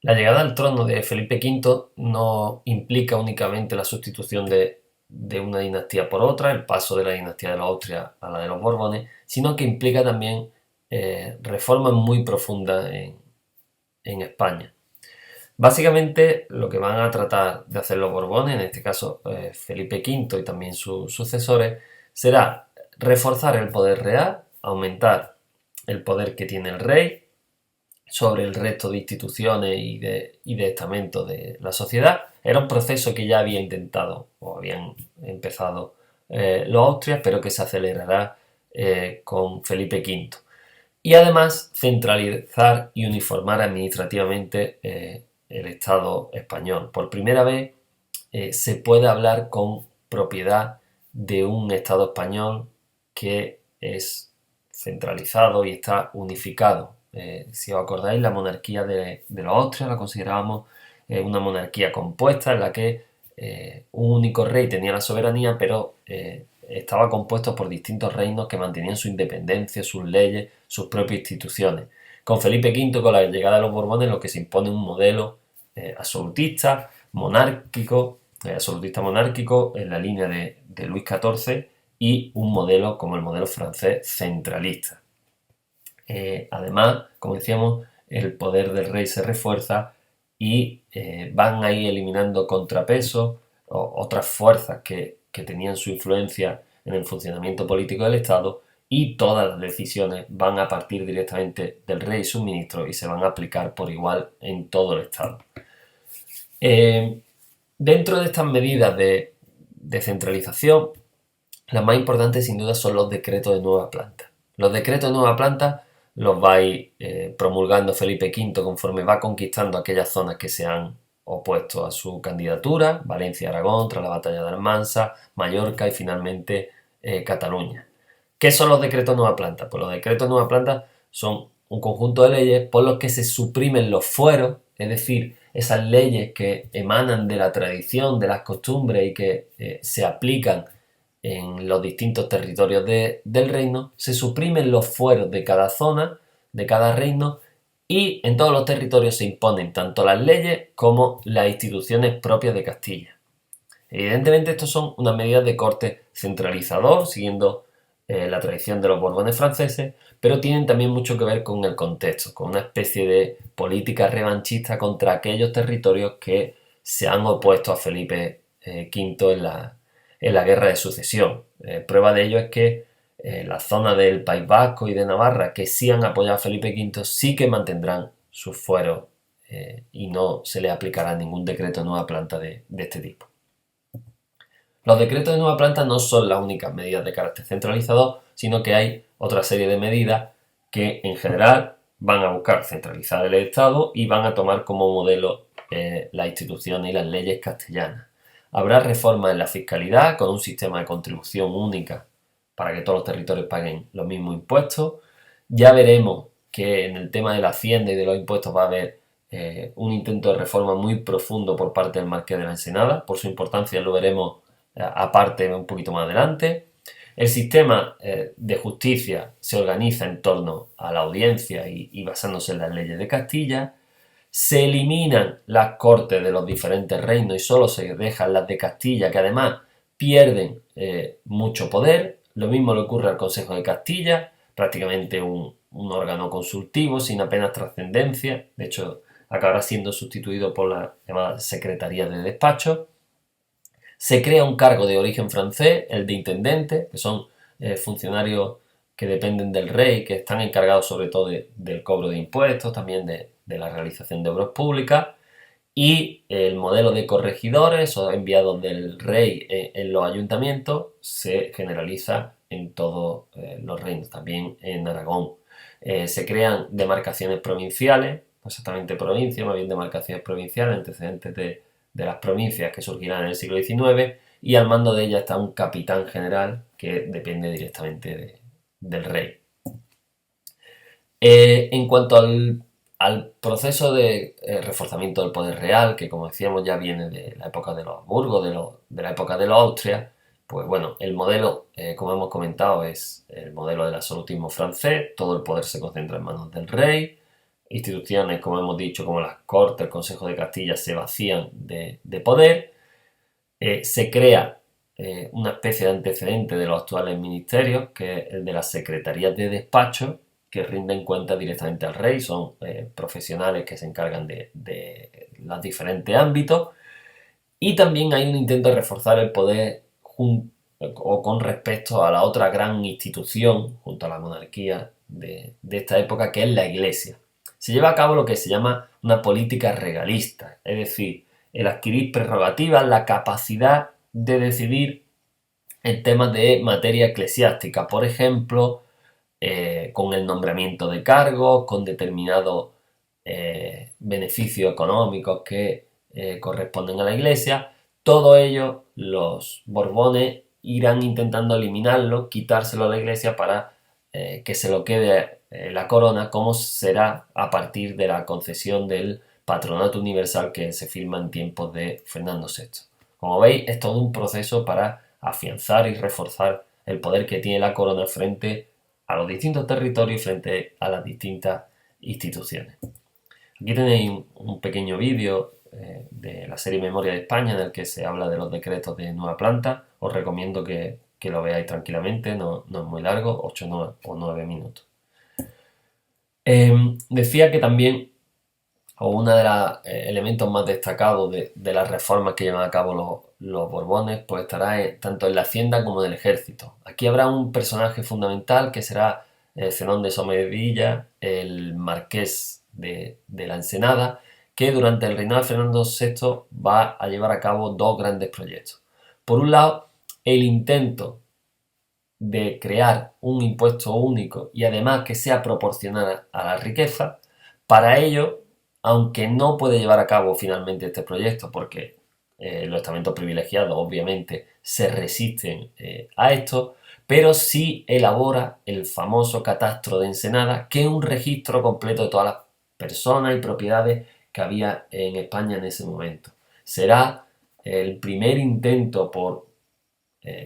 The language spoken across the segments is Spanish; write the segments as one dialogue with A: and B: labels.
A: La llegada al trono de Felipe V no implica únicamente la sustitución de una dinastía por otra, el paso de la dinastía de los Austria a la de los Borbones, sino que implica también reformas muy profundas en España. Básicamente lo que van a tratar de hacer los Borbones, en este caso Felipe V y también sus sucesores, será reforzar el poder real, aumentar el poder que tiene el rey sobre el resto de instituciones y de estamentos de la sociedad. Era un proceso que ya había intentado o habían empezado los austrias, pero que se acelerará con Felipe V. Y además centralizar y uniformar administrativamente el Estado español. Por primera vez se puede hablar con propiedad de un Estado español que es centralizado y está unificado. Si os acordáis, la monarquía de los Austrias la considerábamos una monarquía compuesta en la que un único rey tenía la soberanía, pero estaba compuesto por distintos reinos que mantenían su independencia, sus leyes, sus propias instituciones. Con Felipe V, con la llegada de los Borbones, lo que se impone un modelo absolutista, monárquico, absolutista monárquico en la línea de Luis XIV y un modelo como el modelo francés centralista. Además, como decíamos, el poder del rey se refuerza y van a ir eliminando contrapesos o otras fuerzas que tenían su influencia en el funcionamiento político del Estado, y todas las decisiones van a partir directamente del rey y sus ministros y se van a aplicar por igual en todo el Estado. Dentro de estas medidas de centralización, las más importantes sin duda son los decretos de nueva planta. Los decretos de nueva planta los va a ir promulgando Felipe V conforme va conquistando aquellas zonas que se han opuesto a su candidatura: Valencia, Aragón, tras la batalla de Almansa, Mallorca y finalmente Cataluña. ¿Qué son los decretos de nueva planta? Pues los decretos de nueva planta son un conjunto de leyes por los que se suprimen los fueros, es decir, esas leyes que emanan de la tradición, de las costumbres y que se aplican en los distintos territorios del reino. Se suprimen los fueros de cada zona, de cada reino, y en todos los territorios se imponen tanto las leyes como las instituciones propias de Castilla. Evidentemente, estos son unas medidas de corte centralizador, siguiendo la tradición de los Borbones franceses, pero tienen también mucho que ver con el contexto, con una especie de política revanchista contra aquellos territorios que se han opuesto a Felipe V en la guerra de sucesión. Prueba de ello es que la zona del País Vasco y de Navarra, que sí han apoyado a Felipe V, sí que mantendrán sus fueros y no se les aplicará ningún decreto de nueva planta de este tipo. Los decretos de nueva planta no son las únicas medidas de carácter centralizador, sino que hay otra serie de medidas que en general van a buscar centralizar el Estado y van a tomar como modelo las instituciones y las leyes castellanas. Habrá reformas en la fiscalidad con un sistema de contribución única para que todos los territorios paguen los mismos impuestos. Ya veremos que en el tema de la hacienda y de los impuestos va a haber un intento de reforma muy profundo por parte del Marqués de la Ensenada. Por su importancia lo veremos aparte un poquito más adelante. El sistema de justicia se organiza en torno a la audiencia y basándose en las leyes de Castilla. Se eliminan las cortes de los diferentes reinos y solo se dejan las de Castilla, que además pierden mucho poder. Lo mismo le ocurre al Consejo de Castilla, prácticamente un órgano consultivo sin apenas trascendencia. De hecho, acabará siendo sustituido por la llamada Secretaría de Despacho. Se crea un cargo de origen francés, el de intendente, que son funcionarios que dependen del rey, que están encargados sobre todo del cobro de impuestos, también de la realización de obras públicas, y el modelo de corregidores o enviados del rey en los ayuntamientos se generaliza en todos los reinos, también en Aragón. Se crean demarcaciones provinciales, no exactamente provincias, más bien demarcaciones provinciales, antecedentes de las provincias que surgirán en el siglo XIX, y al mando de ellas está un capitán general que depende directamente del rey. En cuanto al proceso de reforzamiento del poder real, que como decíamos ya viene de la época de los Habsburgo, de la época de los Austria, pues bueno, el modelo, como hemos comentado, es el modelo del absolutismo francés. Todo el poder se concentra en manos del rey. instituciones, como hemos dicho, como las Cortes, el Consejo de Castilla, se vacían de poder. Se crea una especie de antecedente de los actuales ministerios, que es el de las secretarías de despacho, que rinden cuentas directamente al rey, son profesionales que se encargan de los diferentes ámbitos, y también hay un intento de reforzar el poder o con respecto a la otra gran institución, junto a la monarquía de esta época, que es la Iglesia. Se lleva a cabo lo que se llama una política regalista, es decir, el adquirir prerrogativas, la capacidad de decidir en temas de materia eclesiástica, por ejemplo, con el nombramiento de cargos, con determinados beneficios económicos que corresponden a la Iglesia. Todo ello los Borbones irán intentando eliminarlo, quitárselo a la Iglesia para que se lo quede la corona, como será a partir de la concesión del Patronato Universal que se firma en tiempos de Fernando VI. Como veis, es todo un proceso para afianzar y reforzar el poder que tiene la corona frente a los distintos territorios y frente a las distintas instituciones. Aquí tenéis un pequeño vídeo de la serie Memoria de España en el que se habla de los decretos de nueva planta. Os recomiendo que lo veáis tranquilamente, no es muy largo, 8 o 9 minutos. Decía que también, o uno de los elementos más destacados de las reformas que llevan a cabo los Borbones, pues estará tanto en la hacienda como en el ejército. Aquí habrá un personaje fundamental que será Zenón de Somerdilla, el marqués de la Ensenada, que durante el reinado de Fernando VI va a llevar a cabo dos grandes proyectos. Por un lado, el intento de crear un impuesto único y además que sea proporcional a la riqueza. Para ello, aunque no puede llevar a cabo finalmente este proyecto porque los estamentos privilegiados obviamente se resisten a esto, pero sí elabora el famoso catastro de Ensenada, que es un registro completo de todas las personas y propiedades que había en España en ese momento. Será el primer intento por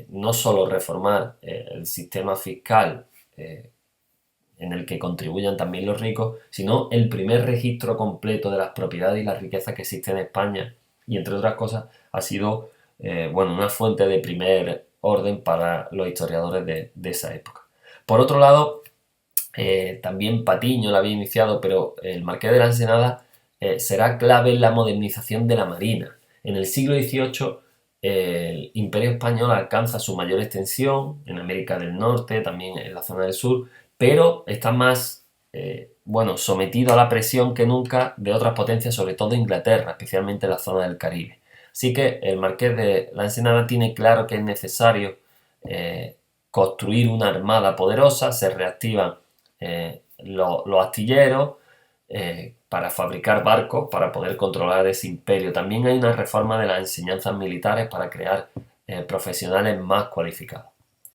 A: no solo reformar el sistema fiscal en el que contribuyan también los ricos, sino el primer registro completo de las propiedades y las riquezas que existen en España, y entre otras cosas ha sido una fuente de primer orden para los historiadores de esa época. Por otro lado, también Patiño la había iniciado, pero el Marqués de la Ensenada será clave en la modernización de la marina. En el siglo XVIII el Imperio Español alcanza su mayor extensión en América del Norte, también en la zona del sur, pero está más sometido a la presión que nunca de otras potencias, sobre todo Inglaterra, especialmente en la zona del Caribe. Así que el Marqués de la Ensenada tiene claro que es necesario construir una armada poderosa, se reactivan los astilleros para fabricar barcos, para poder controlar ese imperio. También hay una reforma de las enseñanzas militares para crear profesionales más cualificados.